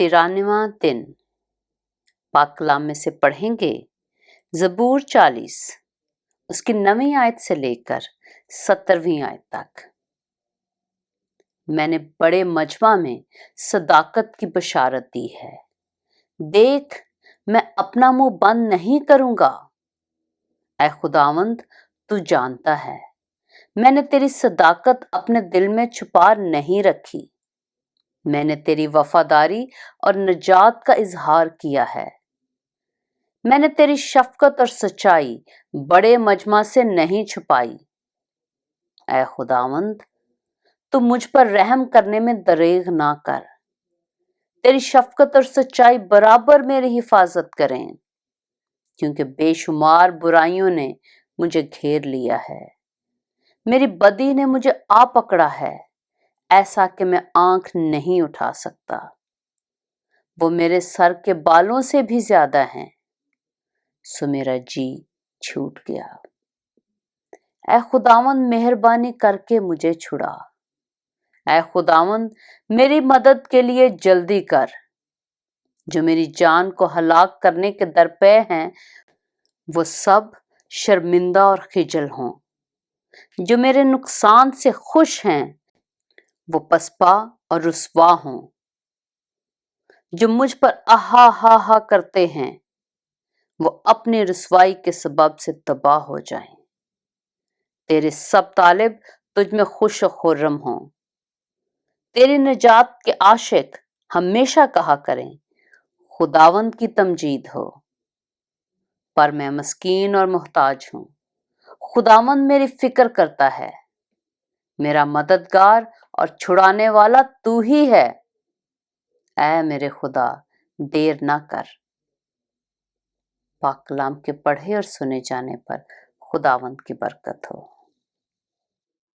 93वां दिन पाक कलाम में से पढ़ेंगे ज़बूर 40 उसकी 9वीं आयत से लेकर 17वीं आयत तक। मैंने बड़े मजमा में सदाकत की बशारत दी है, देख मैं अपना मुंह बंद नहीं करूंगा। ऐ खुदावंद तू जानता है, मैंने तेरी सदाकत अपने दिल में छुपा नहीं रखी। मैंने तेरी वफादारी और निजात का इजहार किया है। मैंने तेरी शफकत और सच्चाई बड़े मजमा से नहीं छुपाई। ऐ खुदावंद तू मुझ पर रहम करने में दरेग ना कर। तेरी शफकत और सच्चाई बराबर मेरी हिफाजत करें, क्योंकि बेशुमार बुराइयों ने मुझे घेर लिया है। मेरी बदी ने मुझे आ पकड़ा है, ऐसा कि मैं आंख नहीं उठा सकता। वो मेरे सर के बालों से भी ज्यादा हैं, सो मेरा जी छूट गया। ऐ खुदावंद मेहरबानी करके मुझे छुड़ा। ऐ खुदावंद मेरी मदद के लिए जल्दी कर। जो मेरी जान को हलाक करने के दरपे हैं, वो सब शर्मिंदा और खिजल हों। जो मेरे नुकसान से खुश हैं, वो पसपा और रुसवा हों। जो मुझ पर आहा हा हा करते हैं, वो अपनी रुसवाई के सबब से तबाह हो जाएं। तेरे सब तालिब तुझ में खुश और खुर्रम हों। तेरी निजात के आशिक हमेशा कहा करें, खुदावंद की तमजीद हो। पर मैं मस्कीन और मोहताज हूँ, खुदावंद मेरी फिक्र करता है। मेरा मददगार और छुड़ाने वाला तू ही है। ऐ मेरे खुदा देर ना कर। पाक कलाम के पढ़े और सुने जाने पर खुदावंद की बरकत हो।